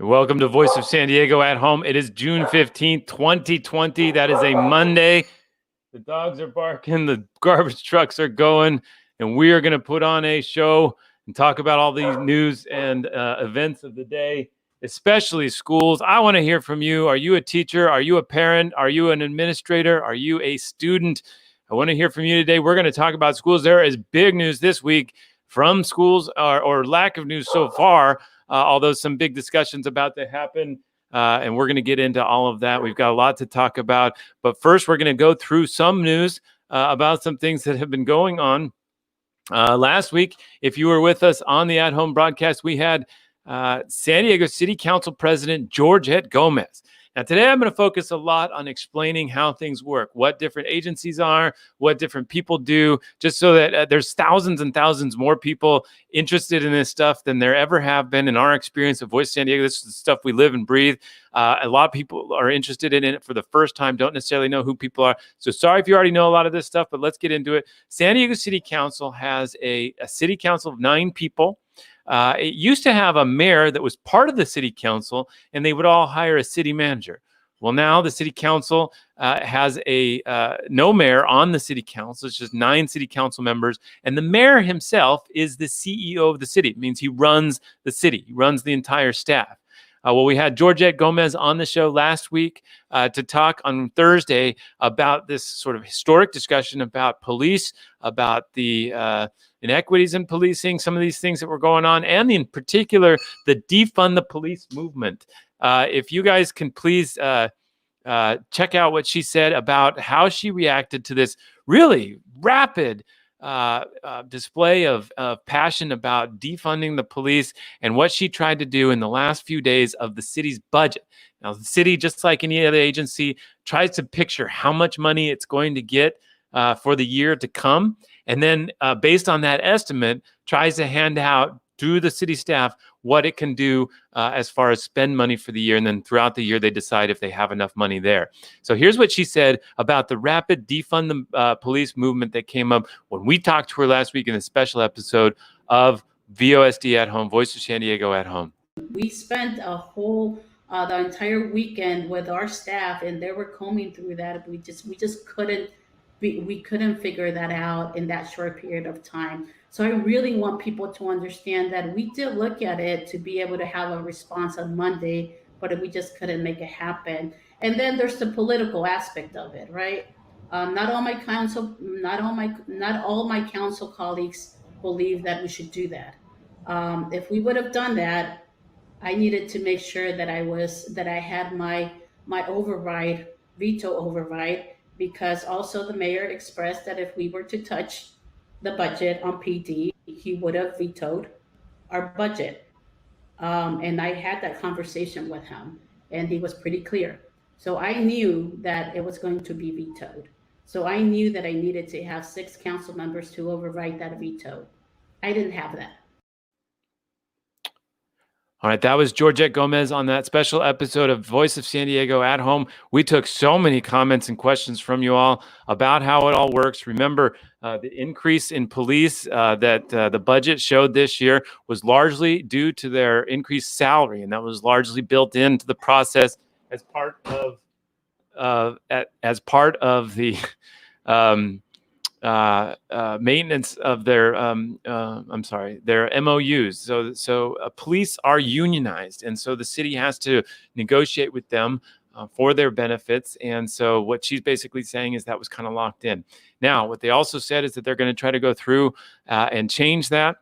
Welcome to Voice of San Diego at Home. It is June 15th, 2020. That is a Monday. The dogs are barking, the garbage trucks are going, and we are going to put on a show and talk about all these news and events of the day, especially schools. I want to hear from you. Are you a teacher? Are you a parent? Are you an administrator? Are you a student? I want to hear from you today. We're going to talk about schools. There is big news this week from schools, or lack of news so far. Although some big discussions about to happen, and we're going to get into all of that. We've got a lot to talk about. But first, we're going to go through some news about some things that have been going on. Last week, if you were with us on the At Home broadcast, we had San Diego City Council President Georgette Gomez. Now, today I'm going to focus a lot on explaining how things work, what different agencies are, what different people do, just so that there's thousands and thousands more people interested in this stuff than there ever have been in our experience of Voice San Diego. This is the stuff we live and breathe. A lot of people are interested in it for the first time, don't necessarily know who people are. So sorry if you already know a lot of this stuff, but let's get into it. San Diego City Council has a city council of 9 people. It used to have a mayor that was part of the city council, and they would all hire a city manager. Well, now the city council has no mayor on the city council. It's just 9 city council members, and the mayor himself is the CEO of the city. It means he runs the city. He runs the entire staff. Well, we had Georgette Gomez on the show last week to talk on Thursday about this sort of historic discussion about police, about the inequities in policing, some of these things that were going on, and in particular, the defund the police movement. If you guys can please check out what she said about how she reacted to this really rapid display of passion about defunding the police and what she tried to do in the last few days of the city's budget. Now, the city, just like any other agency, tries to picture how much money it's going to get for the year to come. And then based on that estimate, tries to hand out to the city staff what it can do as far as spend money for the year. And then throughout the year, they decide if they have enough money there. So here's what she said about the rapid defund the police movement that came up when we talked to her last week in a special episode of VOSD at Home, Voice of San Diego at Home. We spent the entire weekend with our staff, and they were combing through that. We just couldn't figure that out in that short period of time. So I really want people to understand that we did look at it to be able to have a response on Monday, but we just couldn't make it happen. And then there's the political aspect of it, right? Not all my council colleagues believe that we should do that. If we would have done that, I needed to make sure that I had my veto override, because also the mayor expressed that if we were to touch the budget on PD, he would have vetoed our budget. And I had that conversation with him, and he was pretty clear. So I knew that it was going to be vetoed. So I knew that I needed to have 6 council members to override that veto. I didn't have that. All right, that was Georgette Gomez on that special episode of Voice of San Diego at Home. We took so many comments and questions from you all about how it all works. Remember, the increase in police that the budget showed this year was largely due to their increased salary, and that was largely built into the process as part of the maintenance of their MOUs. So police are unionized, and so the city has to negotiate with them for their benefits. And so what she's basically saying is that was kind of locked in. Now, what they also said is that they're going to try to go through and change that.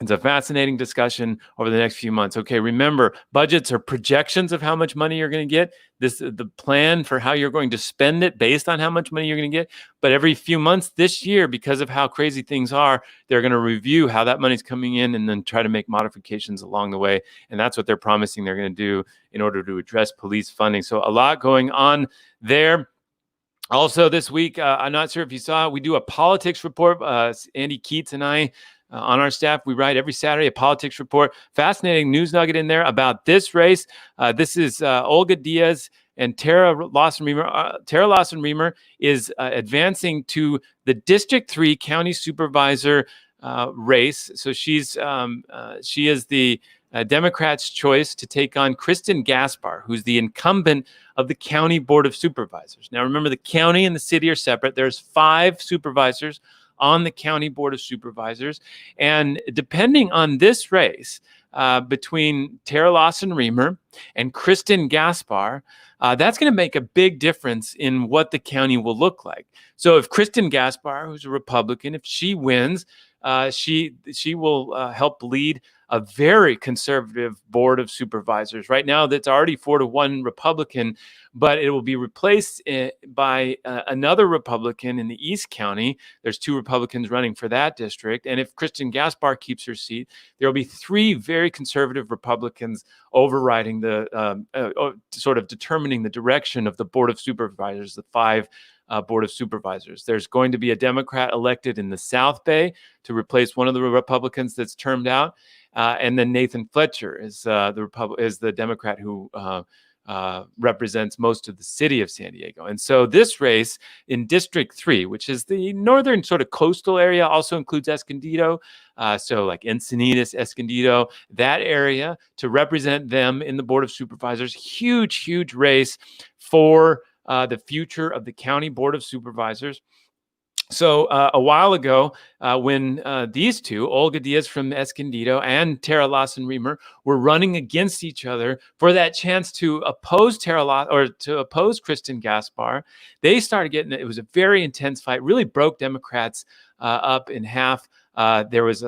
It's a fascinating discussion over the next few months. Okay, remember, budgets are projections of how much money you're going to get. The plan for how you're going to spend it based on how much money you're going to get. But every few months this year, because of how crazy things are, they're going to review how that money's coming in and then try to make modifications along the way. And that's what they're promising they're going to do in order to address police funding. So a lot going on there. Also this week, I'm not sure if you saw, we do a politics report. Andy Keats and I, on our staff, we write every Saturday a politics report. Fascinating news nugget in there about this race. This is Olga Diaz and Tara Lawson-Remer. Tara Lawson-Remer is advancing to the District 3 County Supervisor race. So she is the Democrats' choice to take on Kristen Gaspar, who's the incumbent of the County Board of Supervisors. Now, remember, the county and the city are separate. There's 5 supervisors on the County Board of Supervisors. And depending on this race between Tara Lawson-Remer and Kristen Gaspar, that's going to make a big difference in what the county will look like. So if Kristen Gaspar, who's a Republican, if she wins, she will help lead a very conservative board of supervisors. Right now, that's already 4-1 Republican, but it will be replaced by another Republican in the East County. There's 2 Republicans running for that district. And if Kristen Gaspar keeps her seat, there will be 3 very conservative Republicans overriding the sort of determining the direction of the Board of Supervisors, the 5 Board of Supervisors. There's going to be a Democrat elected in the South Bay to replace one of the Republicans that's termed out. And then Nathan Fletcher is the Democrat who represents most of the city of San Diego. And so this race in District 3, which is the northern sort of coastal area, also includes Escondido. So like Encinitas, Escondido, that area, to represent them in the Board of Supervisors. Huge, huge race for the future of the County Board of Supervisors. So a while ago, when these 2, Olga Diaz from Escondido and Tara Lawson-Remer, were running against each other for that chance to oppose Kristen Gaspar, they started getting it. It was a very intense fight, really broke Democrats up in half. There was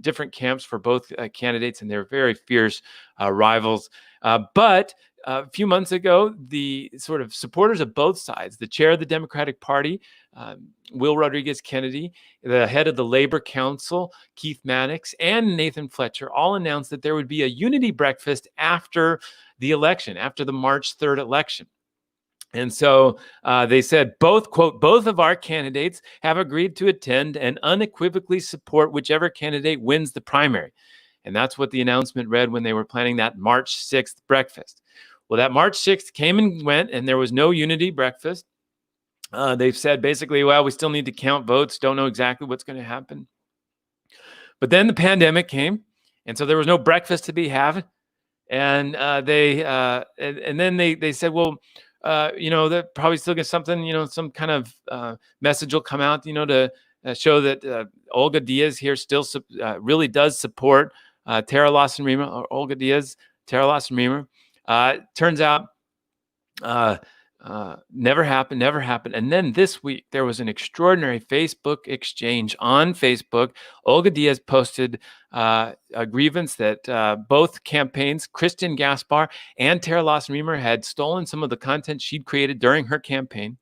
different camps for both candidates, and they were very fierce rivals. But a few months ago, the sort of supporters of both sides, the chair of the Democratic Party, Will Rodriguez Kennedy, the head of the Labor Council, Keith Mannix, and Nathan Fletcher, all announced that there would be a unity breakfast after the election, after the March 3rd election. And so they said, quote, both of our candidates have agreed to attend and unequivocally support whichever candidate wins the primary. And that's what the announcement read when they were planning that March 6th breakfast. Well, that March 6th came and went, and there was no unity breakfast. They've said basically, well, we still need to count votes, don't know exactly what's going to happen. But then the pandemic came, and so there was no breakfast to be had. And then they said, well, they're probably still get something, some kind of message will come out, to show that Olga Diaz here still really does support Tara Lawson-Remer, or Olga Diaz, Tara Lawson-Remer. Turns out never happened. And then this week, there was an extraordinary Facebook exchange on Facebook. Olga Diaz posted a grievance that both campaigns, Kristen Gaspar and Tara Lawson-Remer, had stolen some of the content she'd created during her campaign.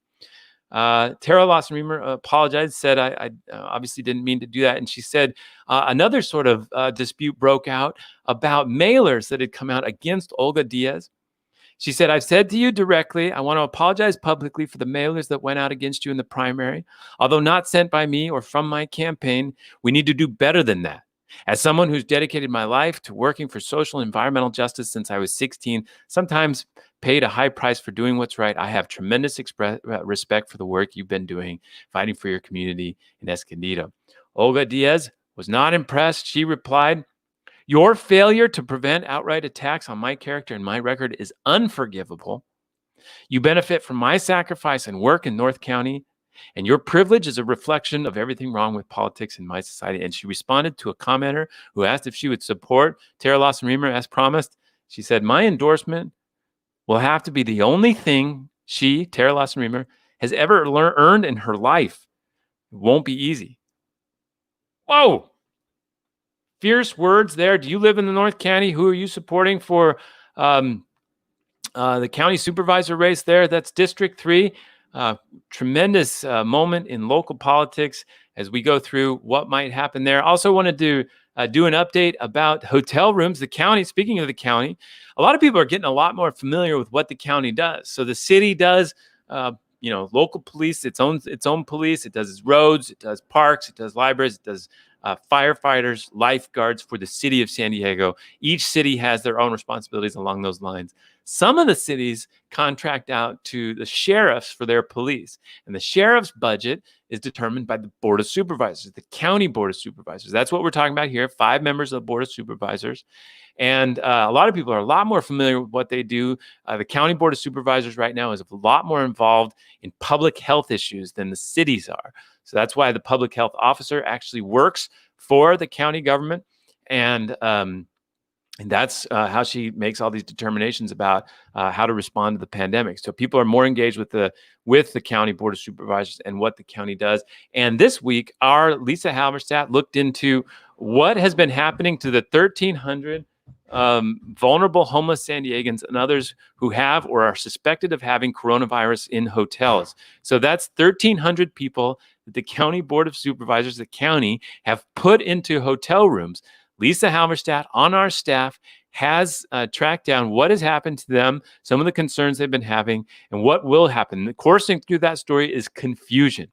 Tara Lawson-Remer apologized, said, I obviously didn't mean to do that. And she said another sort of dispute broke out about mailers that had come out against Olga Diaz. She said, I've said to you directly, I want to apologize publicly for the mailers that went out against you in the primary. Although not sent by me or from my campaign, we need to do better than that. As someone who's dedicated my life to working for social and environmental justice since I was 16, sometimes paid a high price for doing what's right, I have tremendous respect for the work you've been doing, fighting for your community in Escondido. Olga Diaz was not impressed. She replied, your failure to prevent outright attacks on my character and my record is unforgivable. You benefit from my sacrifice and work in North County, and your privilege is a reflection of everything wrong with politics in my society. And she responded to a commenter who asked if she would support Tara Lawson-Remer as promised. She said, my endorsement will have to be the only thing she, Tara Lawson-Remer, has ever earned in her life. It won't be easy. Whoa! Fierce words there. Do you live in the North County? Who are you supporting for the county supervisor race there? That's District 3. Tremendous moment in local politics as we go through what might happen there. Also wanted to do an update about hotel rooms. The county, speaking of the county, a lot of people are getting a lot more familiar with what the county does. So the city does, local police, its own police. It does roads, it does parks, it does libraries, it does firefighters, lifeguards for the city of San Diego. Each city has their own responsibilities along those lines. Some of the cities contract out to the sheriffs for their police, and the sheriff's budget is determined by the Board of Supervisors, the county Board of Supervisors. That's what we're talking about here, 5 members of the Board of Supervisors. And a lot of people are a lot more familiar with what they do. The County Board of Supervisors right now is a lot more involved in public health issues than the cities are. So that's why the public health officer actually works for the county government. And that's how she makes all these determinations about how to respond to the pandemic. So people are more engaged with the County Board of Supervisors and what the county does. And this week, our Lisa Halverstadt looked into what has been happening to the 1,300 vulnerable homeless San Diegans and others who have or are suspected of having coronavirus in hotels. So that's 1,300 people that the County Board of Supervisors, the county, have put into hotel rooms. Lisa Halverstadt on our staff has tracked down what has happened to them, some of the concerns they've been having, and what will happen. The coursing through that story is confusion.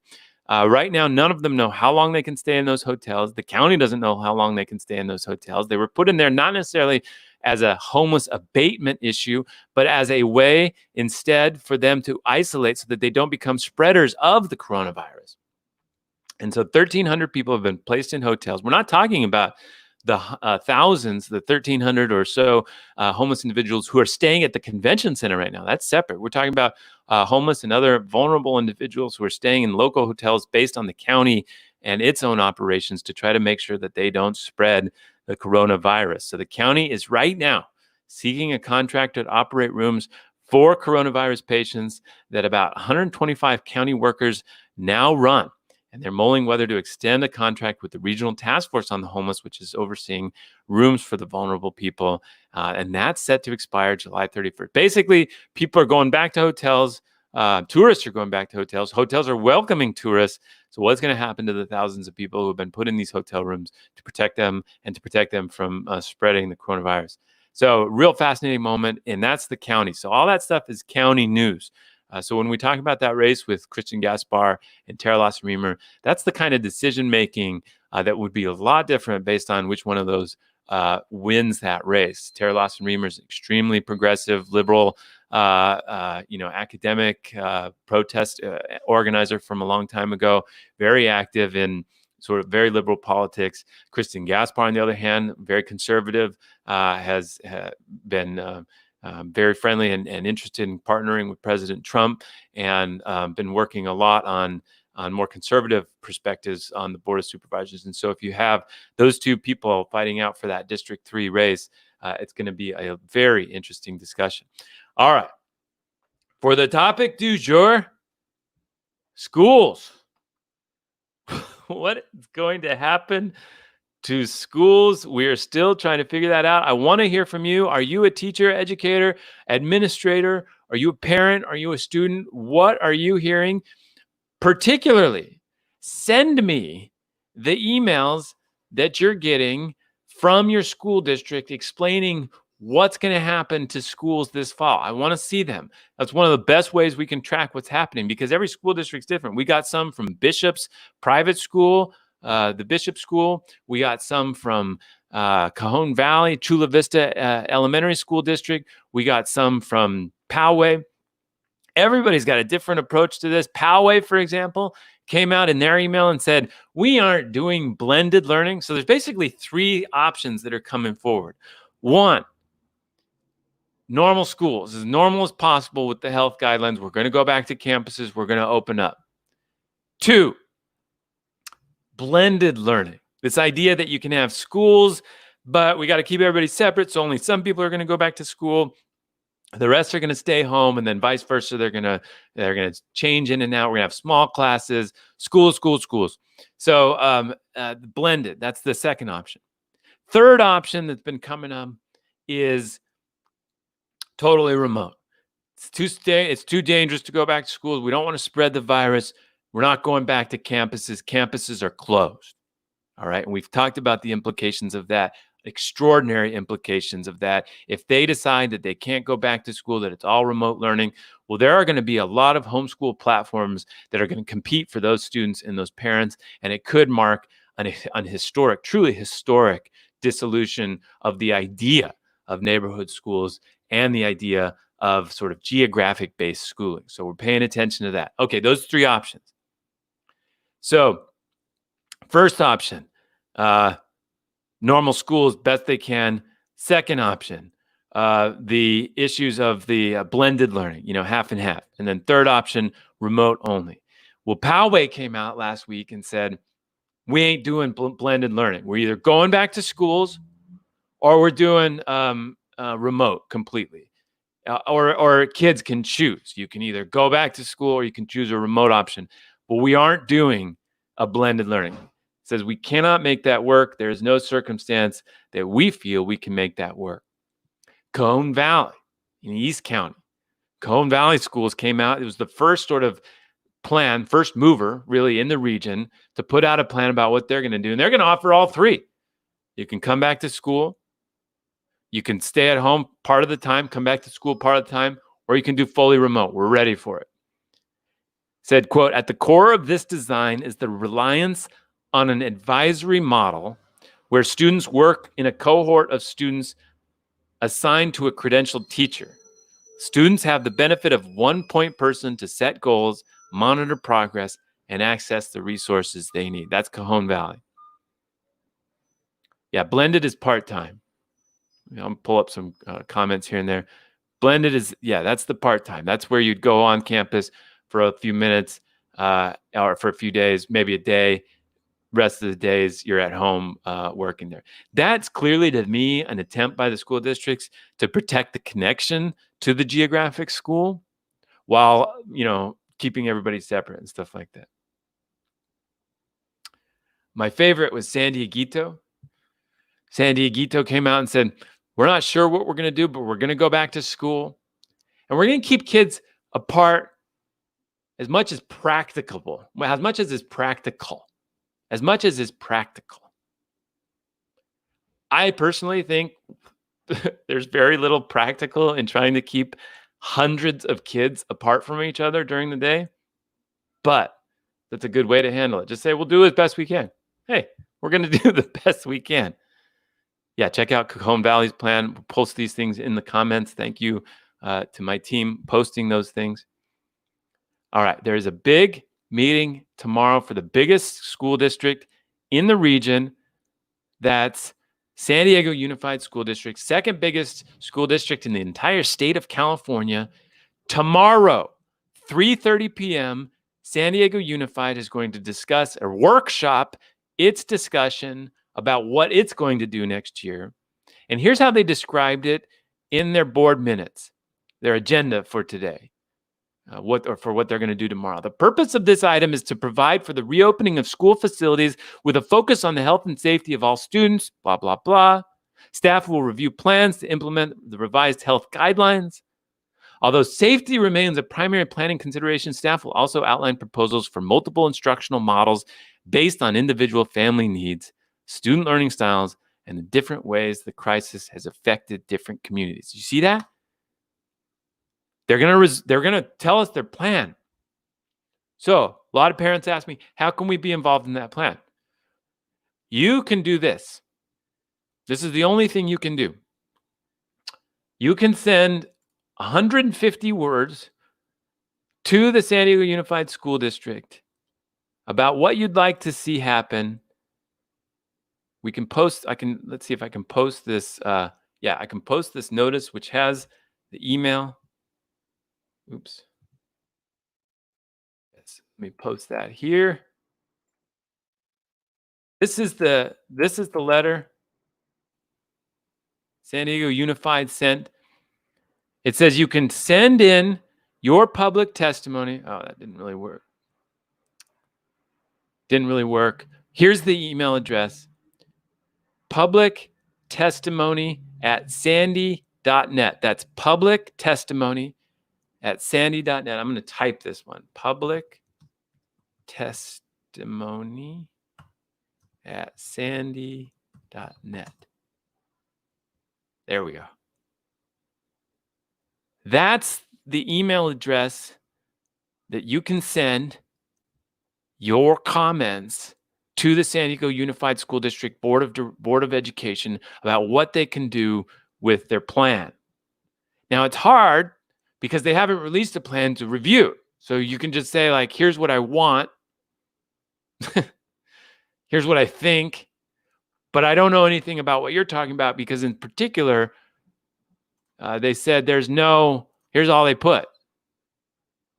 Right now, none of them know how long they can stay in those hotels. The county doesn't know how long they can stay in those hotels. They were put in there not necessarily as a homeless abatement issue, but as a way instead for them to isolate so that they don't become spreaders of the coronavirus. And so 1,300 people have been placed in hotels. We're not talking about the thousands, the 1,300 or so homeless individuals who are staying at the convention center right now. That's separate. We're talking about homeless and other vulnerable individuals who are staying in local hotels based on the county and its own operations to try to make sure that they don't spread the coronavirus. So the county is right now seeking a contractor to operate rooms for coronavirus patients that about 125 county workers now run. And they're mulling whether to extend a contract with the Regional Task Force on the Homeless, which is overseeing rooms for the vulnerable people. And that's set to expire July 31st. Basically, people are going back to hotels. Tourists are going back to hotels. Hotels are welcoming tourists. So what's going to happen to the thousands of people who have been put in these hotel rooms to protect them and to protect them from spreading the coronavirus? So real fascinating moment. And that's the county. So all that stuff is county news. So when we talk about that race with Christian Gaspar and Tara Lawson-Remer, that's the kind of decision-making that would be a lot different based on which one of those wins that race. Tara Lawson-Remer is extremely progressive, liberal, academic protest organizer from a long time ago, very active in sort of very liberal politics. Christian Gaspar, on the other hand, very conservative, has been very friendly and interested in partnering with President Trump, and been working a lot on more conservative perspectives on the Board of Supervisors. And so if you have those two people fighting out for that District 3 race, it's going to be a very interesting discussion. All right. For the topic du jour, schools. What is going to happen to schools? We are still trying to figure that out. I want to hear from you. Are you a teacher, educator, administrator? Are you a parent? Are you a student? What are you hearing? Particularly, send me the emails that you're getting from your school district explaining what's going to happen to schools this fall. I want to see them. That's one of the best ways we can track what's happening, because every school district's different. We got some from Bishop's private school, the Bishop School. We got some from Cajon Valley, Chula Vista Elementary School District. We got some from Poway. Everybody's got a different approach to this. Poway, for example, came out in their email and said, we aren't doing blended learning. So there's basically 3 options that are coming forward. 1, normal schools, as normal as possible with the health guidelines. We're going to go back to campuses. We're going to open up. 2, blended learning. This idea that you can have schools, but we got to keep everybody separate. So only some people are going to go back to school. The rest are going to stay home, and then vice versa. They're going to change in and out. We're going to have small classes, schools. So blended. That's the second option. Third option that's been coming up is totally remote. It's too dangerous to go back to schools. We don't want to spread the virus. We're not going back to campuses. Campuses are closed. All right. And we've talked about the implications of that, extraordinary implications of that. If they decide that they can't go back to school, that it's all remote learning, well, there are going to be a lot of homeschool platforms that are going to compete for those students and those parents. And it could mark an historic, truly historic dissolution of the idea of neighborhood schools and the idea of sort of geographic-based schooling. So we're paying attention to that. Okay, those three options. So first option, normal schools best they can. Second option, the issues of the blended learning, half and half. And then third option, remote only. Well, Poway came out last week and said, we ain't doing blended learning. We're either going back to schools or we're doing remote completely. Or kids can choose. You can either go back to school or you can choose a remote option. But we aren't doing a blended learning. It says we cannot make that work. There is no circumstance that we feel we can make that work. Cajon Valley in East County. Cajon Valley schools came out. It was the first sort of plan, first mover really in the region to put out a plan about what they're going to do. And they're going to offer all three. You can come back to school. You can stay at home part of the time, come back to school part of the time, or you can do fully remote. We're ready for it. Said, quote, at the core of this design is the reliance on an advisory model where students work in a cohort of students assigned to a credentialed teacher. Students have the benefit of one point person to set goals, monitor progress, and access the resources they need. That's Cajon Valley. Yeah, blended is part-time. I'll pull up some comments here and there. Blended is, that's the part-time. That's where you'd go on campus for a few minutes or for a few days, maybe a day. Rest of the days you're at home working there. That's clearly, to me, an attempt by the school districts to protect the connection to the geographic school while, keeping everybody separate and stuff like that. My favorite was San Dieguito. San Dieguito came out and said, we're not sure what we're going to do, but we're going to go back to school. And we're going to keep kids apart as much as practicable, as much as is practical. As much as is practical. I personally think there's very little practical in trying to keep hundreds of kids apart from each other during the day. But that's a good way to handle it. Just say, we'll do as best we can. Hey, we're going to do the best we can. Yeah, check out Cajon Valley's plan. We'll post these things in the comments. Thank you to my team posting those things. All right, there is a big meeting tomorrow for the biggest school district in the region. That's San Diego Unified School District, second biggest school district in the entire state of California. Tomorrow, 3:30 p.m., San Diego Unified is going to discuss or workshop its discussion about what it's going to do next year. And here's how they described it in their board minutes, their agenda for today. What they're going to do tomorrow. The purpose of this item is to provide for the reopening of school facilities with a focus on the health and safety of all students, blah, blah, blah. Staff will review plans to implement the revised health guidelines. Although safety remains a primary planning consideration, staff will also outline proposals for multiple instructional models based on individual family needs, student learning styles, and the different ways the crisis has affected different communities. You see that? They're going to tell us their plan. So a lot of parents ask me, how can we be involved in that plan? You can do this. This is the only thing you can do. You can send 150 words to the San Diego Unified School District about what you'd like to see happen. We can post, let's see if I can post this. I can post this notice, which has the email. Oops. Yes, let me post that here. This is the letter San Diego Unified sent. It says you can send in your public testimony. Oh, that didn't really work. Here's the email address. Public testimony@sandy.net. That's public testimony@sandy.net. I'm going to type this one. Public testimony@sandy.net. There we go. That's the email address that you can send your comments to the San Diego Unified School District Board of Education about what they can do with their plan. Now, it's hard because they haven't released a plan to review. So you can just say, like, here's what I want. Here's what I think. But I don't know anything about what you're talking about because in particular, they said here's all they put.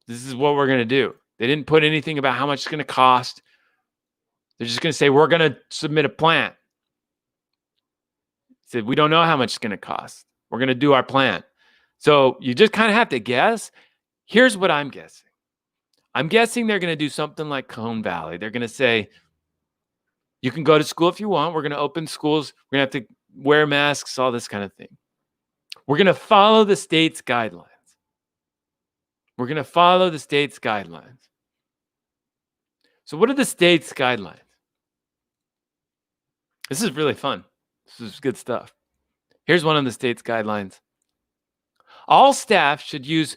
This is what we're going to do. They didn't put anything about how much it's going to cost. They're just going to say, we're going to submit a plan. Said, we don't know how much it's going to cost. We're going to do our plan. So you just kind of have to guess. Here's what I'm guessing. I'm guessing they're going to do something like Cajon Valley. They're going to say, you can go to school if you want. We're going to open schools. We're going to have to wear masks, all this kind of thing. We're going to follow the state's guidelines. We're going to follow the state's guidelines. So what are the state's guidelines? This is really fun. This is good stuff. Here's one of the state's guidelines. All staff should use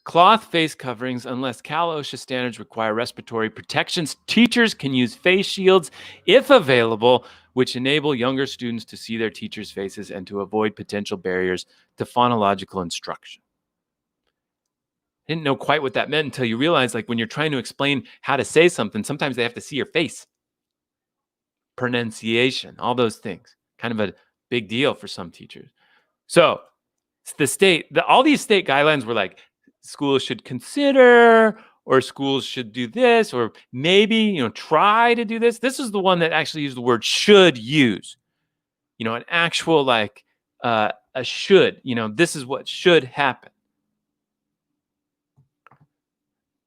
cloth face coverings unless Cal OSHA standards require respiratory protections. Teachers can use face shields if available, which enable younger students to see their teachers' faces and to avoid potential barriers to phonological instruction. I didn't know quite what that meant until you realize, like, when you're trying to explain how to say something, sometimes they have to see your face. Pronunciation, all those things. Kind of a big deal for some teachers. So all these state guidelines were like, schools should consider, or schools should do this, or maybe, try to do this. This is the one that actually used the word should use. An actual, like, a should. This is what should happen.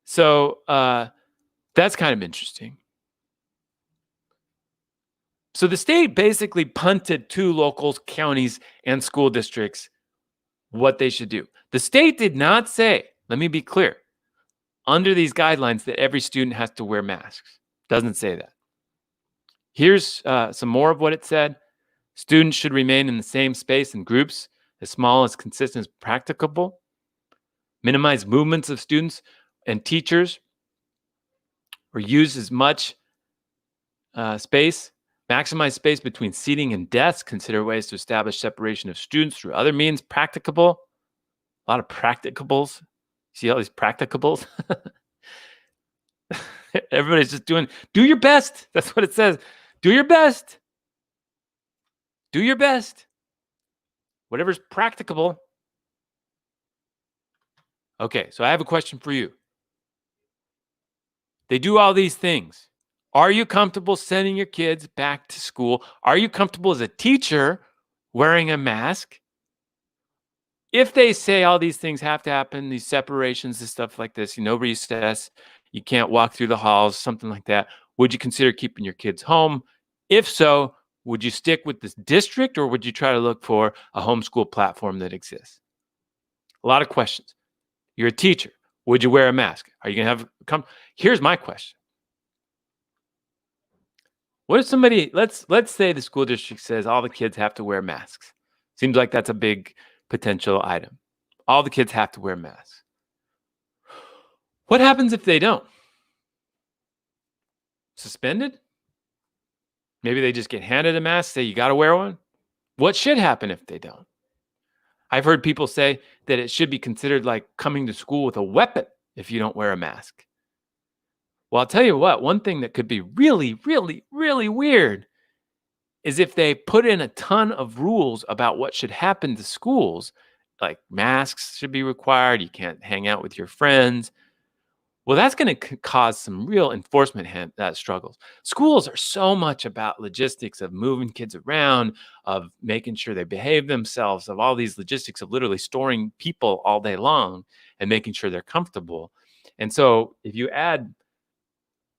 So that's kind of interesting. So the state basically punted to locals, counties, and school districts what they should do. The state did not say, let me be clear, under these guidelines that every student has to wear masks. Doesn't say that. Here's some more of what it said. Students should remain in the same space in groups as small as consistent as practicable. Minimize movements of students and teachers, or use as much space. Maximize space between seating and desks. Consider ways to establish separation of students through other means practicable. A lot of practicables. See all these practicables? Everybody's just do your best. That's what it says. Do your best. Do your best. Whatever's practicable. Okay, so I have a question for you. They do all these things. Are you comfortable sending your kids back to school? Are you comfortable as a teacher wearing a mask? If they say all these things have to happen, these separations and stuff like this, no recess, you can't walk through the halls, something like that, would you consider keeping your kids home? If so, would you stick with this district, or would you try to look for a homeschool platform that exists? A lot of questions. You're a teacher. Would you wear a mask? Are you going to have Here's my question. What if somebody, let's say the school district says all the kids have to wear masks. Seems like that's a big potential item. All the kids have to wear masks. What happens if they don't? Suspended? Maybe they just get handed a mask, say you got to wear one. What should happen if they don't? I've heard people say that it should be considered like coming to school with a weapon if you don't wear a mask. Well, I'll tell you what, one thing that could be really, really, really weird is if they put in a ton of rules about what should happen to schools, like masks should be required, you can't hang out with your friends. Well, that's going to cause some real enforcement struggles. Schools are so much about logistics of moving kids around, of making sure they behave themselves, of all these logistics of literally storing people all day long and making sure they're comfortable. And so if you add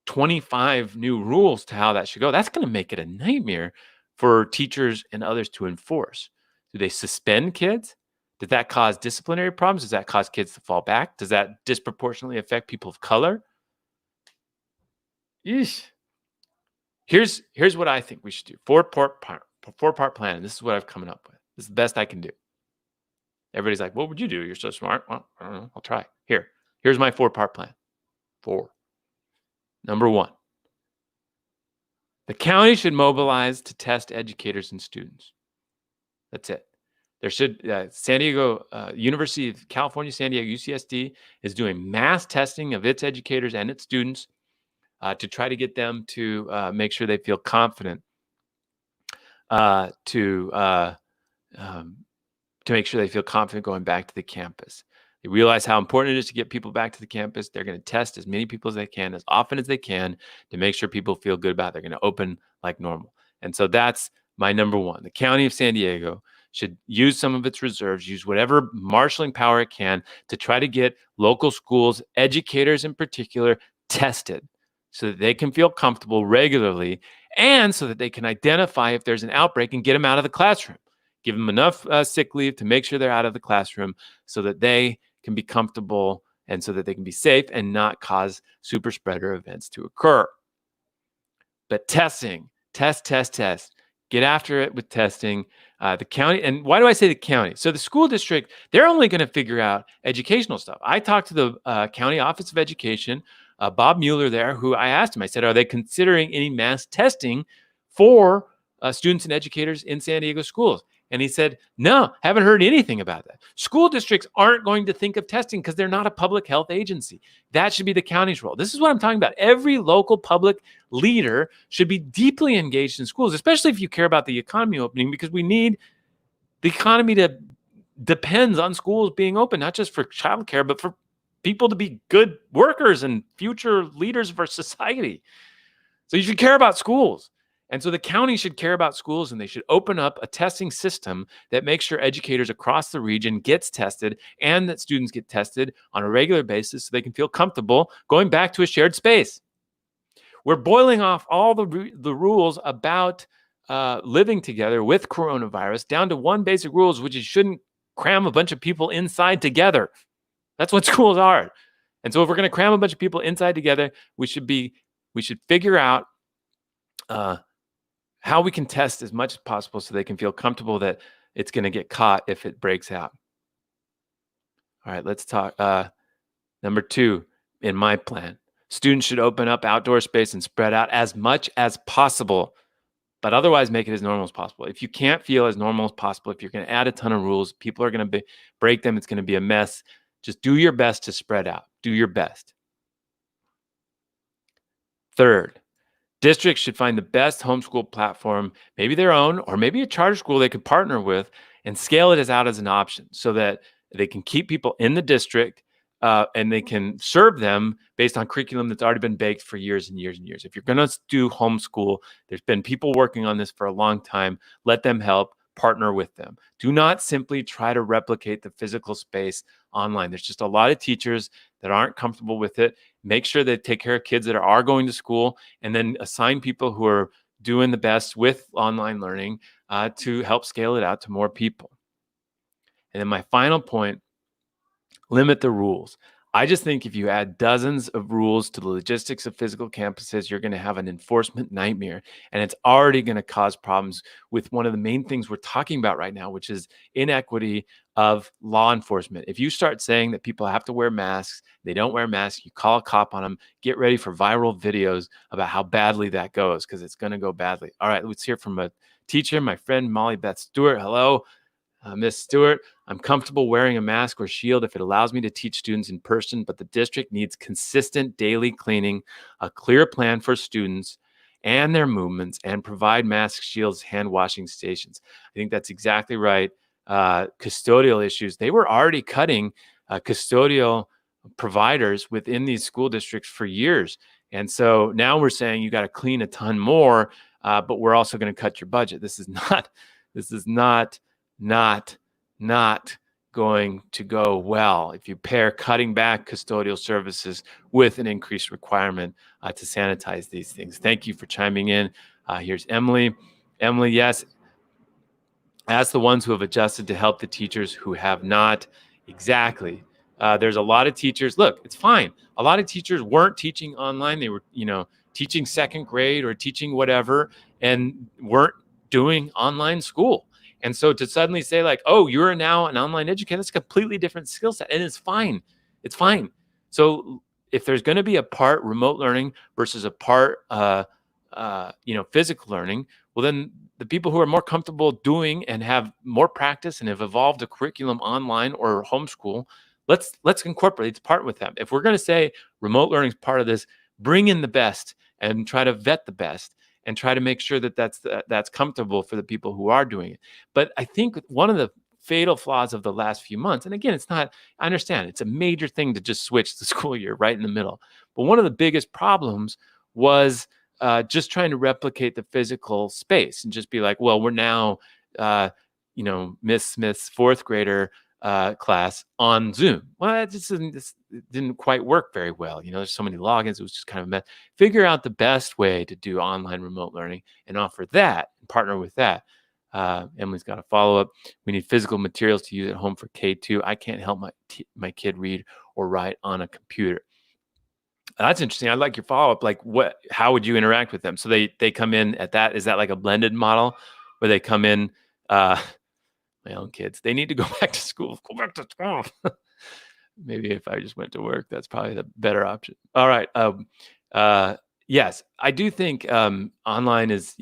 25 new rules to how that should go, that's going to make it a nightmare for teachers and others to enforce. Do they suspend kids? Does that cause disciplinary problems? Does that cause kids to fall back? Does that disproportionately affect people of color? Yeesh. Here's what I think we should do. Four-part plan. This is what I've come up with. This is the best I can do. Everybody's like, what would you do? You're so smart. Well, I don't know. I'll try. Here's my 4-part plan. 4. Number 1. The county should mobilize to test educators and students. That's it. There should, San Diego, University of California, San Diego, UCSD is doing mass testing of its educators and its students to try to get them to make sure they feel confident to make sure they feel confident going back to the campus. They realize how important it is to get people back to the campus. They're going to test as many people as they can, as often as they can, to make sure people feel good about it. They're going to open like normal. And so that's my number one. The County of San Diego should use some of its reserves, use whatever marshaling power it can to try to get local schools, educators in particular, tested so that they can feel comfortable regularly and so that they can identify if there's an outbreak and get them out of the classroom. Give them enough sick leave to make sure they're out of the classroom so that they can be comfortable and so that they can be safe and not cause super spreader events to occur. But testing, test. Get after it with testing. The county, and why do I say the county? So the school district, they're only going to figure out educational stuff. I talked to the County Office of Education, Bob Mueller there, who I asked him, I said, are they considering any mass testing for students and educators in San Diego schools? And he said, no, haven't heard anything about that. School districts aren't going to think of testing because they're not a public health agency. That should be the county's role. This is what I'm talking about. Every local public leader should be deeply engaged in schools, especially if you care about the economy opening, because we need the economy to depends on schools being open, not just for childcare, but for people to be good workers and future leaders of our society. So you should care about schools. And so the county should care about schools, and they should open up a testing system that makes sure educators across the region gets tested and that students get tested on a regular basis so they can feel comfortable going back to a shared space. We're boiling off all the rules about living together with coronavirus down to one basic rule, which is shouldn't cram a bunch of people inside together. That's what schools are. And so if we're going to cram a bunch of people inside together, we should figure out how we can test as much as possible so they can feel comfortable that it's going to get caught if it breaks out. All right, let's talk. Number 2 in my plan, students should open up outdoor space and spread out as much as possible, but otherwise make it as normal as possible. If you can't feel as normal as possible, if you're going to add a ton of rules, people are going to break them. It's going to be a mess. Just do your best to spread out. Do your best. Third, districts should find the best homeschool platform, maybe their own, or maybe a charter school they could partner with, and scale it out as an option so that they can keep people in the district and they can serve them based on curriculum that's already been baked for years and years and years. If you're going to do homeschool, there's been people working on this for a long time. Let them help. Partner with them. Do not simply try to replicate the physical space online. There's just a lot of teachers that aren't comfortable with it. Make sure they take care of kids that are going to school, and then assign people who are doing the best with online learning to help scale it out to more people. And then my final point, limit the rules. I just think if you add dozens of rules to the logistics of physical campuses, you're going to have an enforcement nightmare, and it's already going to cause problems with one of the main things we're talking about right now, which is inequity of law enforcement. If you start saying that people have to wear masks, they don't wear masks, you call a cop on them, get ready for viral videos about how badly that goes, because it's going to go badly. All right, let's hear from a teacher, my friend Molly Beth Stewart. Hello. Ms. Stewart, I'm comfortable wearing a mask or shield if it allows me to teach students in person, but the district needs consistent daily cleaning, a clear plan for students and their movements, and provide mask, shields, hand washing stations. I think that's exactly right. Custodial issues, they were already cutting custodial providers within these school districts for years. And so now we're saying you got to clean a ton more, but we're also going to cut your budget. This is not going to go well if you pair cutting back custodial services with an increased requirement to sanitize these things. Thank you for chiming in. Here's Emily. Emily, yes, ask the ones who have adjusted to help the teachers who have not. Exactly. There's a lot of teachers. Look, it's fine. A lot of teachers weren't teaching online. They were, teaching second grade or teaching whatever, and weren't doing online school. And so to suddenly say like, oh, you're now an online educator, that's a completely different skill set. And it's fine. It's fine. So if there's going to be a part remote learning versus a part physical learning, well, then the people who are more comfortable doing and have more practice and have evolved a curriculum online or homeschool, let's incorporate, let's partner with them. If we're going to say remote learning is part of this, bring in the best and try to vet the best and try to make sure that that's comfortable for the people who are doing it. But I think one of the fatal flaws of the last few months, and again, it's not, I understand it's a major thing to just switch the school year right in the middle, but one of the biggest problems was just trying to replicate the physical space and just be like, well, we're now, Miss Smith's fourth grader class on Zoom. Well, this didn't quite work very well. There's so many logins. It was just kind of a mess. Figure out the best way to do online remote learning and offer that and partner with that. Emily's got a follow-up. We need physical materials to use at home for K2. I can't help my kid read or write on a computer. That's interesting. I like your follow-up. Like, how would you interact with them? So they come in at that. Is that like a blended model where they come in? My own kids, they need to go back to school. Go back to school. Maybe if I just went to work, that's probably the better option. All right. Yes, I do think online is,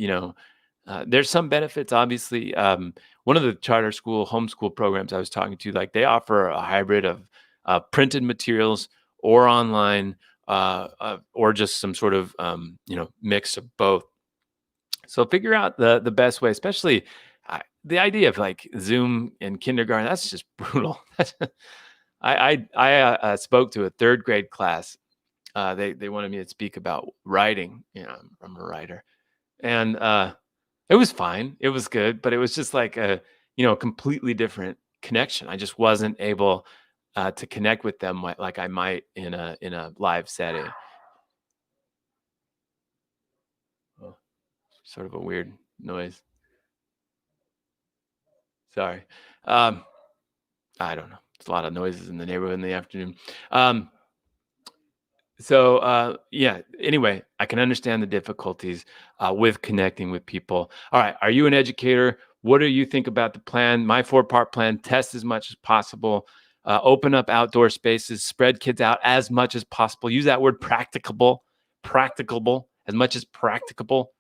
there's some benefits. Obviously, one of the charter school homeschool programs I was talking to, like they offer a hybrid of printed materials or online, or just some sort of mix of both. So figure out the best way, especially the idea of like Zoom in kindergarten. That's just brutal. I spoke to a third grade class. They wanted me to speak about writing. I'm a writer, and it was fine. It was good, but it was just like a completely different connection. I just wasn't able to connect with them like I might in a live setting. Oh, sort of a weird noise. Sorry. I don't know. There's a lot of noises in the neighborhood in the afternoon. Anyway, I can understand the difficulties with connecting with people. All right. Are you an educator? What do you think about the plan? My 4-part plan: test as much as possible, open up outdoor spaces, spread kids out as much as possible. Use that word practicable, as much as practicable.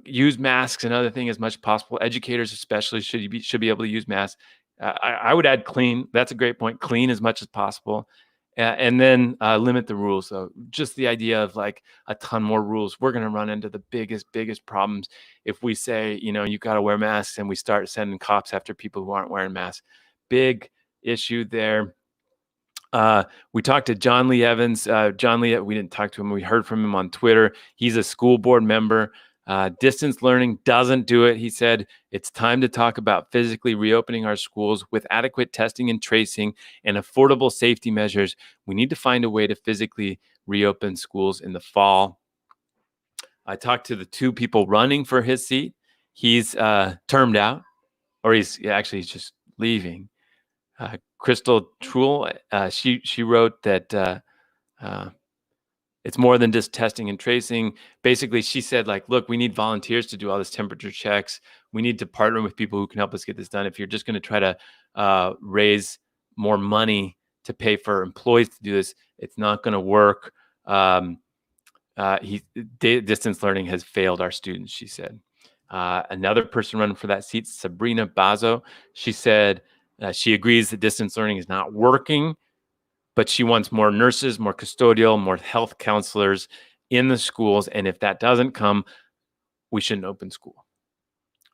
Use masks and other things as much as possible. Educators especially should be able to use masks. I would add clean. That's a great point. Clean as much as possible. And then limit the rules. So just the idea of like a ton more rules, we're going to run into the biggest problems if we say, you got to wear masks and we start sending cops after people who aren't wearing masks. Big issue there. We talked to John Lee Evans. John Lee, we didn't talk to him. We heard from him on Twitter. He's a school board member. Distance learning doesn't do it. He said, it's time to talk about physically reopening our schools with adequate testing and tracing and affordable safety measures. We need to find a way to physically reopen schools in the fall. I talked to the 2 people running for his seat. He's termed out, or he's just leaving. Crystal Truhl, she wrote that it's more than just testing and tracing. Basically, she said, like, look, we need volunteers to do all this temperature checks. We need to partner with people who can help us get this done. If you're just going to try to raise more money to pay for employees to do this, it's not going to work. Distance learning has failed our students, she said. Another person running for that seat, Sabrina Bazo, she said she agrees that distance learning is not working, but she wants more nurses, more custodial, more health counselors in the schools. And if that doesn't come, we shouldn't open school.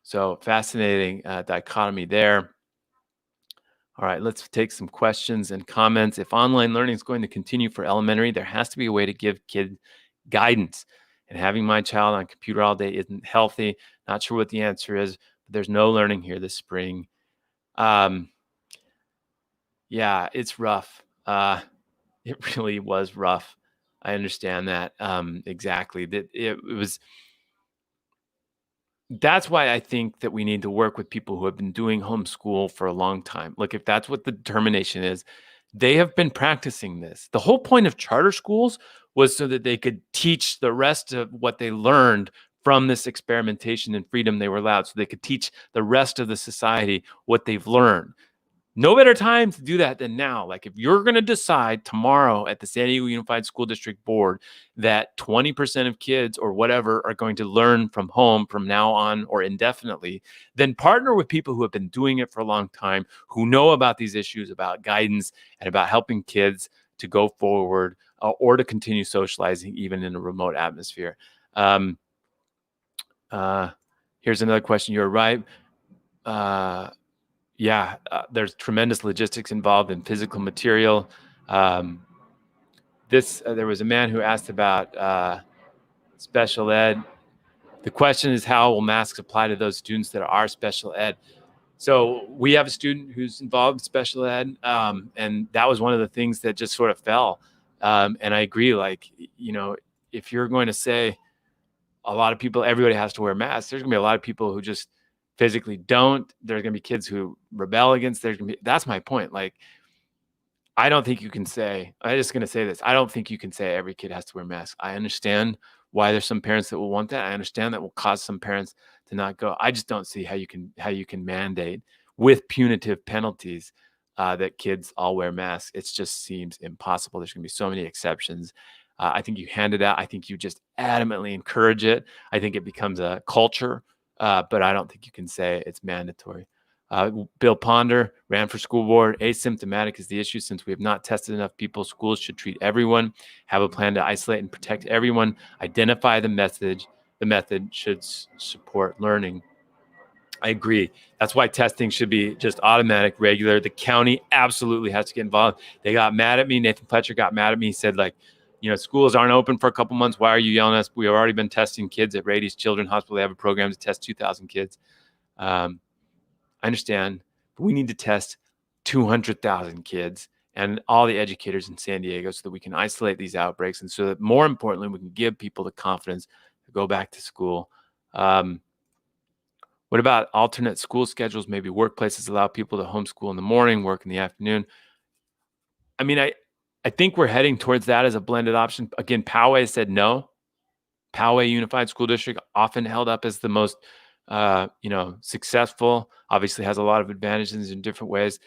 So fascinating dichotomy there. All right, let's take some questions and comments. If online learning is going to continue for elementary, there has to be a way to give kids guidance. And having my child on a computer all day isn't healthy. Not sure what the answer is, but there's no learning here this spring. Yeah, it's rough. It really was rough. I understand that exactly. That it was. That's why I think that we need to work with people who have been doing homeschool for a long time. Look, if that's what the determination is, they have been practicing this. The whole point of charter schools was so that they could teach the rest of what they learned from this experimentation and freedom they were allowed, so they could teach the rest of the society what they've learned. No better time to do that than now. Like if you're going to decide tomorrow at the San Diego Unified School District Board that 20% of kids or whatever are going to learn from home from now on or indefinitely, then partner with people who have been doing it for a long time, who know about these issues, about guidance, and about helping kids to go forward or to continue socializing even in a remote atmosphere. Here's another question. You're right. There's tremendous logistics involved in physical material. There was a man who asked about special ed. The question is, how will masks apply to those students that are special ed? So we have a student who's involved in special ed, and that was one of the things that just sort of fell. And I agree, like, if you're going to say a lot of people, everybody has to wear masks, there's gonna be a lot of people who just physically don't. There's gonna be kids who rebel against. That's my point. Like, I don't think you can say. I'm just gonna say this. I don't think you can say every kid has to wear masks. I understand why there's some parents that will want that. I understand that will cause some parents to not go. I just don't see how you can mandate with punitive penalties that kids all wear masks. It just seems impossible. There's gonna be so many exceptions. I think you hand it out. I think you just adamantly encourage it. I think it becomes a culture, but I don't think you can say it's mandatory. Bill Ponder ran for school board. Asymptomatic is the issue. Since we have not tested enough people, schools should treat everyone, have a plan to isolate and protect everyone, identify the method. The method should support learning. I agree. That's why testing should be just automatic, regular. The county absolutely has to get involved. They got mad at me. Nathan Fletcher got mad at me. He said, like, schools aren't open for a couple months. Why are you yelling at us? We've already been testing kids at Rady's Children's Hospital. They have a program to test 2,000 kids. I understand, but we need to test 200,000 kids and all the educators in San Diego so that we can isolate these outbreaks, and so that, more importantly, we can give people the confidence to go back to school. What about alternate school schedules? Maybe workplaces allow people to homeschool in the morning, work in the afternoon. I mean, I think we're heading towards that as a blended option. Again, Poway said no. Poway Unified School District, often held up as the most successful, obviously has a lot of advantages in different ways.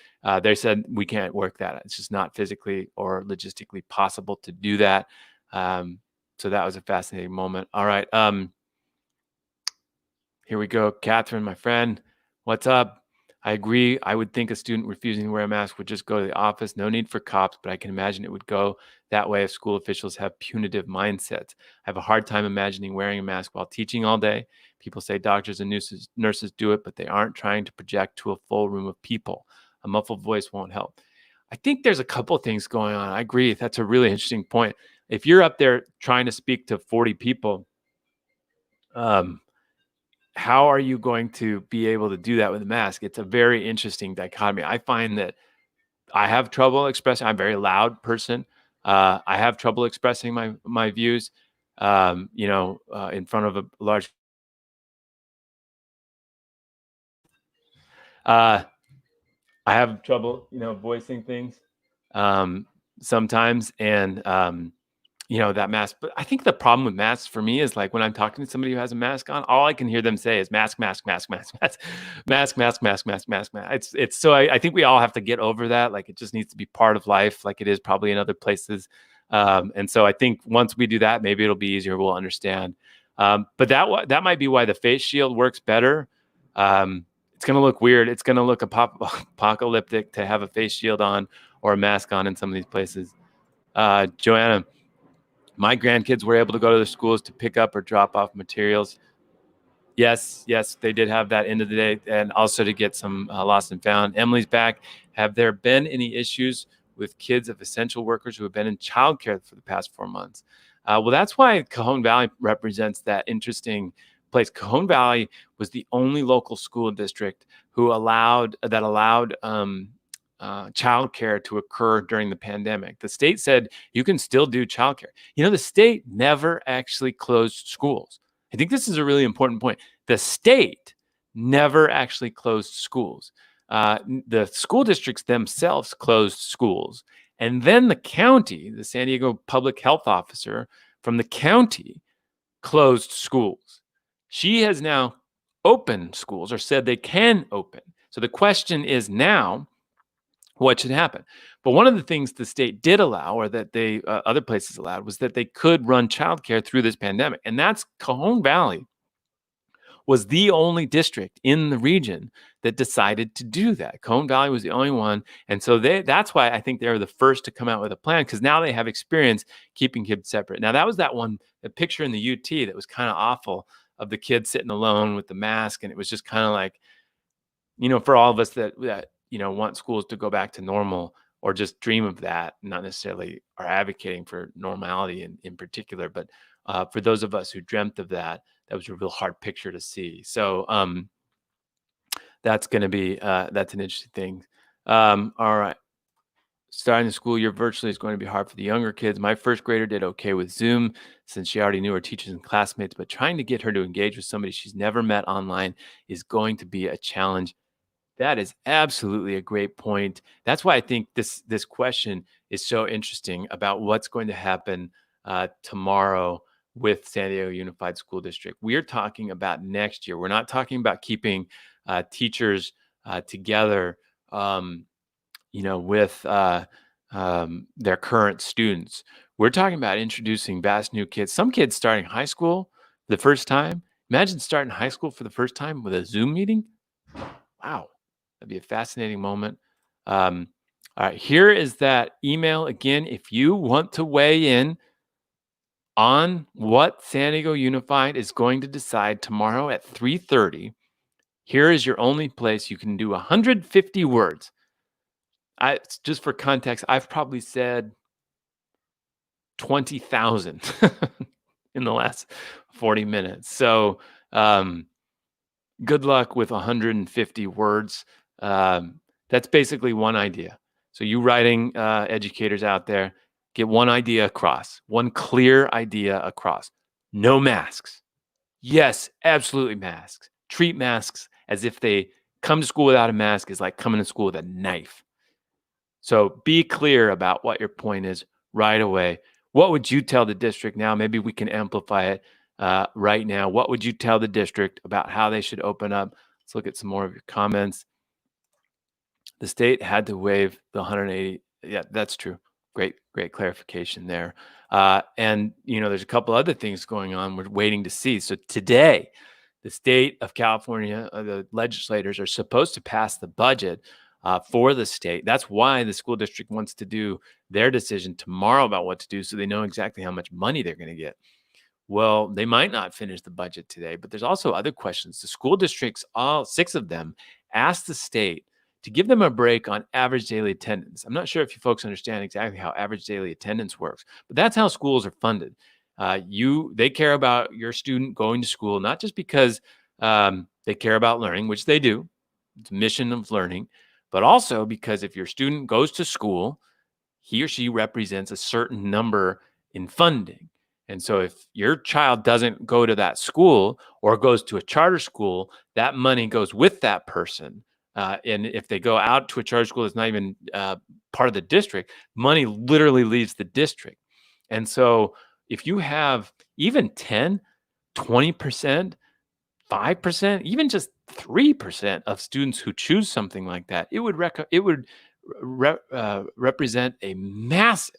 They said we can't work that. It's just not physically or logistically possible to do that. So that was a fascinating moment. All right. Here we go. Catherine, my friend, what's up? I agree. I would think a student refusing to wear a mask would just go to the office. No need for cops, but I can imagine it would go that way if school officials have punitive mindsets. I have a hard time imagining wearing a mask while teaching all day. People say doctors and nurses do it, but they aren't trying to project to a full room of people. A muffled voice won't help. I think there's a couple of things going on. I agree. That's a really interesting point. If you're up there trying to speak to 40 people, how are you going to be able to do that with a mask? It's a very interesting dichotomy. I find that I have trouble expressing. I'm a very loud person. I have trouble expressing my views, in front of a large. I have trouble, voicing things sometimes, and that mask. But I think the problem with masks for me is, like, when I'm talking to somebody who has a mask on, all I can hear them say is mask, mask, mask, mask, mask, mask, mask, mask, mask, mask, mask. It's so I think we all have to get over that. Like, it just needs to be part of life, like it is probably in other places. And so I think once we do that, maybe it'll be easier. We'll understand. But that might be why the face shield works better. It's going to look weird. It's going to look apocalyptic to have a face shield on or a mask on in some of these places. Joanna, my grandkids were able to go to the schools to pick up or drop off materials. Yes, they did have that end of the day, and also to get some lost and found. Emily's back. Have there been any issues with kids of essential workers who have been in childcare for the past 4 months? Well, that's why Cajon Valley represents that interesting place. Cajon Valley was the only local school district who allowed childcare to occur during the pandemic. The state said you can still do childcare. The state never actually closed schools. I think this is a really important point. The state never actually closed schools. The school districts themselves closed schools. And then the county, the San Diego public health officer from the county, closed schools. She has now opened schools, or said they can open. So the question is now, what should happen. But one of the things the state did allow, or that they other places allowed, was that they could run childcare through this pandemic, and that's Cajon Valley was the only district in the region that decided to do that. Cajon Valley was the only one, and so that's why I think they were the first to come out with a plan, because now they have experience keeping kids separate. Now that was the picture in the UT that was kind of awful, of the kid sitting alone with the mask, and it was just kind of like, for all of us that want schools to go back to normal, or just dream of that, not necessarily are advocating for normality in particular, but for those of us who dreamt of that, that was a real hard picture to see. So that's going to be that's an interesting thing. All right. Starting the school year virtually is going to be hard for the younger kids. My first grader did okay with Zoom since she already knew her teachers and classmates, but trying to get her to engage with somebody she's never met online is going to be a challenge. That is absolutely a great point. That's why I think this question is so interesting about what's going to happen tomorrow with San Diego Unified School District. We are talking about next year. We're not talking about keeping teachers together, with their current students. We're talking about introducing vast new kids. Some kids starting high school for the first time. Imagine starting high school for the first time with a Zoom meeting. Wow. That'd be a fascinating moment. All right, here is that email again. If you want to weigh in on what San Diego Unified is going to decide tomorrow at 3:30, here is your only place. You can do 150 words. Just for context, I've probably said 20,000 in the last 40 minutes. So good luck with 150 words. That's basically one idea. So you writing educators out there, get one idea across, one clear idea across. No masks. Yes, absolutely masks. Treat masks as if they come to school without a mask is like coming to school with a knife. So be clear about what your point is right away. What would you tell the district now? Maybe we can amplify it right now. What would you tell the district about how they should open up? Let's look at some more of your comments. The state had to waive the 180. Yeah, that's true. Great clarification there. And, there's a couple other things going on. We're waiting to see. So today, the state of California, the legislators are supposed to pass the budget for the state. That's why the school district wants to do their decision tomorrow about what to do, so they know exactly how much money they're going to get. Well, they might not finish the budget today, but there's also other questions. The school districts, all 6 of them, asked the state to give them a break on average daily attendance. I'm not sure if you folks understand exactly how average daily attendance works, but that's how schools are funded. They care about your student going to school, not just because they care about learning, which they do. It's a mission of learning, but also because if your student goes to school, he or she represents a certain number in funding. And so if your child doesn't go to that school or goes to a charter school, that money goes with that person. And if they go out to a charter school that's not even part of the district, money literally leaves the district. And so if you have even 10, 20%, 5%, even just 3% of students who choose something like that, it would represent a massive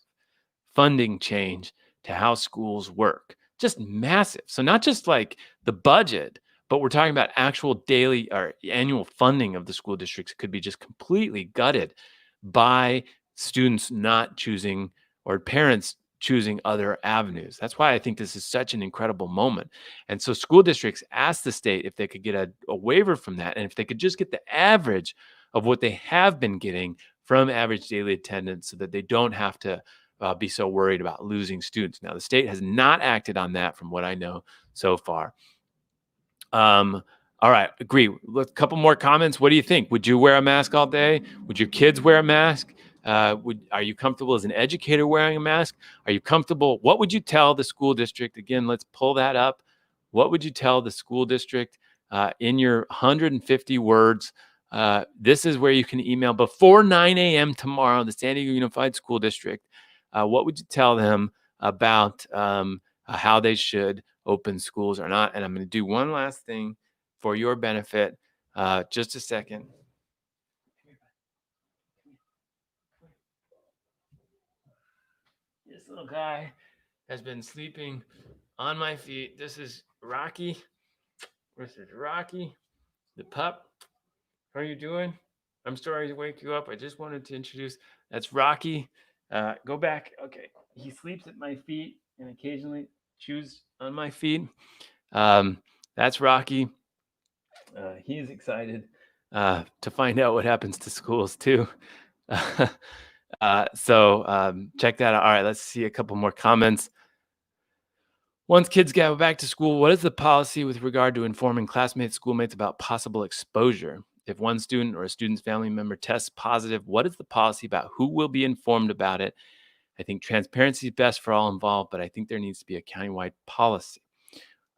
funding change to how schools work. Just massive. So not just like the budget, but we're talking about actual daily or annual funding of the school districts could be just completely gutted by students not choosing or parents choosing other avenues. That's why I think this is such an incredible moment. And so school districts asked the state if they could get a waiver from that, and if they could just get the average of what they have been getting from average daily attendance, so that they don't have to be so worried about losing students. Now, the state has not acted on that from what I know so far. All right, agree. A couple more comments. What do you think? Would you wear a mask all day? Would your kids wear a mask? Are you comfortable as an educator wearing a mask? Are you comfortable? What would you tell the school district? Again, let's pull that up. What would you tell the school district in your 150 words? This is where you can email before 9 a.m. tomorrow, the San Diego Unified School District. What would you tell them about how they should open schools or not? And I'm going to do one last thing for your benefit. Just a second. little guy has been sleeping on my feet. This is Rocky. This is Rocky, the pup. How are you doing? I'm sorry to wake you up. I just wanted to introduce. That's Rocky. Go back. Okay. He sleeps at my feet and occasionally chews on my feet. That's Rocky. He's excited to find out what happens to schools too. So check that out. All right, let's see a couple more comments. Once kids go back to school, what is the policy with regard to informing classmates, schoolmates about possible exposure? If one student or a student's family member tests positive, what is the policy about who will be informed about it? I think transparency is best for all involved, but I think there needs to be a countywide policy.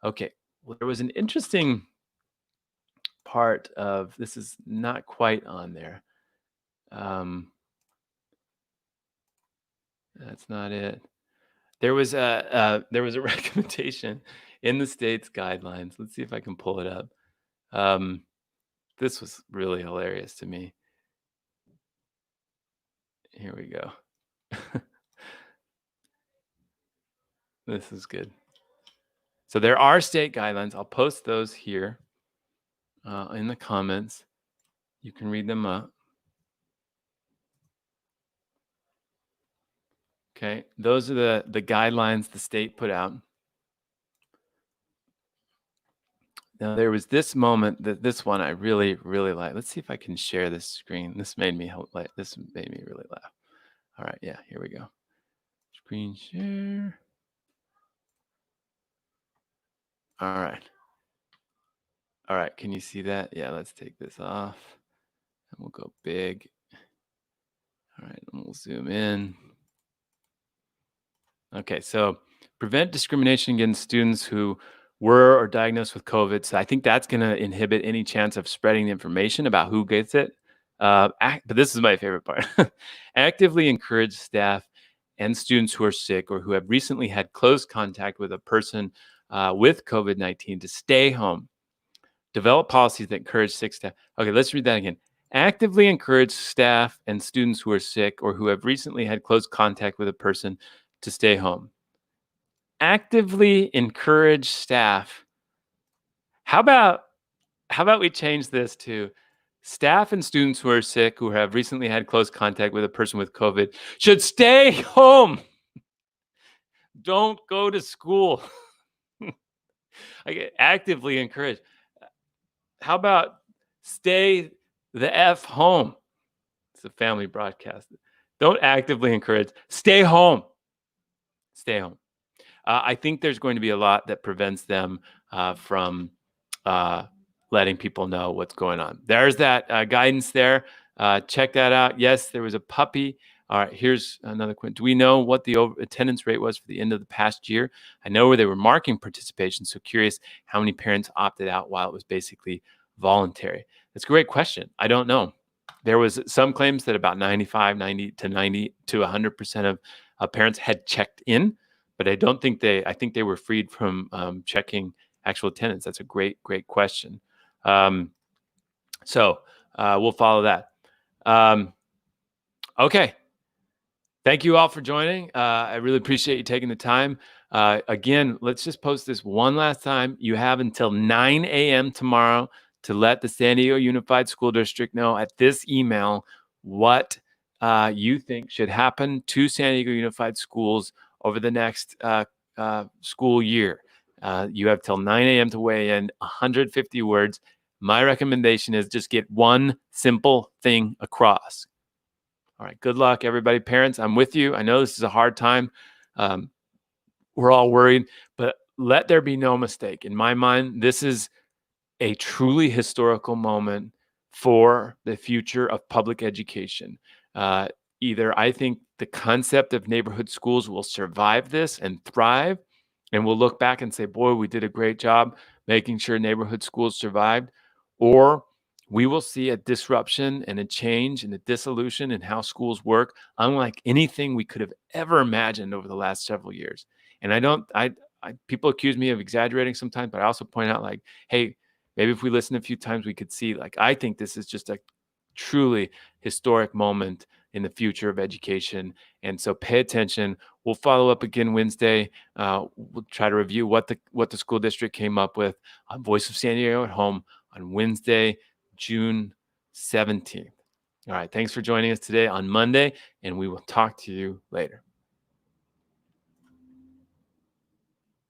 Okay, well, there was an interesting part of this is not quite on there. That's not it. There was a recommendation in the state's guidelines. Let's see if I can pull it up. This was really hilarious to me. Here we go. This is good. So there are state guidelines. I'll post those here in the comments. You can read them up. Okay, those are the guidelines the state put out. Now there was this moment this one I really, really like. Let's see if I can share this screen. This made me really laugh. All right, yeah, here we go. Screen share. All right. All right, can you see that? Yeah, let's take this off. And we'll go big. All right, and we'll zoom in. Okay, so prevent discrimination against students who were or diagnosed with COVID. So I think that's going to inhibit any chance of spreading the information about who gets it. But this is my favorite part. Actively encourage staff and students who are sick or who have recently had close contact with a person with COVID-19 to stay home. Develop policies that encourage sick staff. Okay, let's read that again. Actively encourage staff and students who are sick or who have recently had close contact with a person to stay home. Actively encourage staff. How about we change this to staff and students who are sick who have recently had close contact with a person with COVID should stay home. Don't go to school. Actively encourage. How about stay the F home? It's a family broadcast. Don't actively encourage. Stay home. Stay home. I think there's going to be a lot that prevents them from letting people know what's going on. There's that guidance there. Check that out. Yes, there was a puppy. All right, here's another question. Do we know what the attendance rate was for the end of the past year? I know where they were marking participation, so curious how many parents opted out while it was basically voluntary. That's a great question. I don't know. There was some claims that about 90 to 100% of parents had checked in, but I think they were freed from checking actual attendance. That's a great question. So we'll follow that. Okay. Thank you all for joining. I really appreciate you taking the time. Again, let's just post this one last time. You have until 9 a.m. tomorrow to let the San Diego Unified School District know at this email what you think should happen to San Diego Unified Schools over the next school year. You have till 9 a.m. to weigh in, 150 words. My recommendation is just get one simple thing across. All right, good luck, everybody. Parents, I'm with you. I know this is a hard time. We're all worried, but let there be no mistake. In my mind, this is a truly historical moment for the future of public education. Either I think the concept of neighborhood schools will survive this and thrive, and we'll look back and say, boy, we did a great job making sure neighborhood schools survived, or we will see a disruption and a change and a dissolution in how schools work, unlike anything we could have ever imagined over the last several years. And people accuse me of exaggerating sometimes, but I also point out, like, hey, maybe if we listen a few times, we could see, like, I think this is just a truly historic moment in the future of education. And so pay attention. We'll follow up again Wednesday. We'll try to review what the school district came up with on Voice of San Diego at Home on Wednesday, June 17th. All right. Thanks for joining us today on Monday, and we will talk to you later.